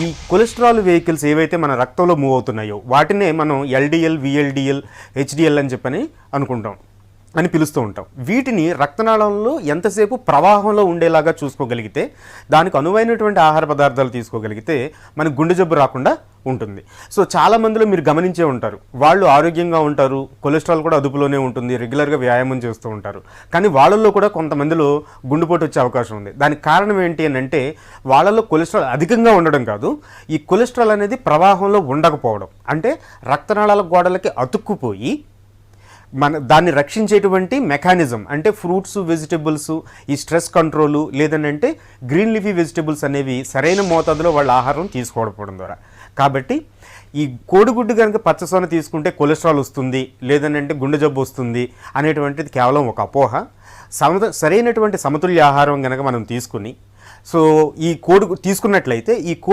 ఈ cholesterol vehicles ఏవైతే మన రక్తంలో మూవ్ అవుతున్నాయో వాటినే మనం ఎల్డిఎల్, విఎల్డిఎల్, హెచ్డిఎల్ అని చెప్పని అనుకుంటాం అని పిలుస్తూ ఉంటాం. వీటిని రక్తనాళంలో ఎంతసేపు ప్రవాహంలో ఉండేలాగా చూసుకోగలిగితే, దానికి అనువైనటువంటి ఆహార పదార్థాలు తీసుకోగలిగితే మనకు గుండె జబ్బు రాకుండా ఉంటుంది. సో చాలా మందిలో మీరు గమనించే ఉంటారు, వాళ్ళు ఆరోగ్యంగా ఉంటారు, కొలెస్ట్రాల్ కూడా అదుపులోనే ఉంటుంది, రెగ్యులర్గా వ్యాయామం చేస్తూ ఉంటారు, కానీ వాళ్ళల్లో కూడా కొంతమందిలో గుండెపోటు వచ్చే అవకాశం ఉంది. దానికి కారణం ఏంటి అని అంటే వాళ్ళలో కొలెస్ట్రాల్ అధికంగా ఉండడం కాదు, ఈ కొలెస్ట్రాల్ అనేది ప్రవాహంలో ఉండకపోవడం. అంటే రక్తనాళాల గోడలకి అతుక్కుపోయి దాన్ని రక్షించేటువంటి మెకానిజం అంటే ఫ్రూట్స్, వెజిటబుల్స్, ఈ స్ట్రెస్ కంట్రోలు, లేదనంటే గ్రీన్ లీఫీ వెజిటబుల్స్ అనేవి సరైన మోతాదులో వాళ్ళ ఆహారం తీసుకోకపోవడం ద్వారా. కాబట్టి ఈ కోడిగుడ్డు కనుక పచ్చసొన తీసుకుంటే కొలెస్ట్రాల్ వస్తుంది, లేదనంటే గుండె జబ్బు వస్తుంది అనేటువంటిది కేవలం ఒక అపోహ. సరైనటువంటి సమతుల్య ఆహారం కనుక మనం తీసుకుని, సో ఈ కోడి తీసుకున్నట్లయితే ఈ కోడి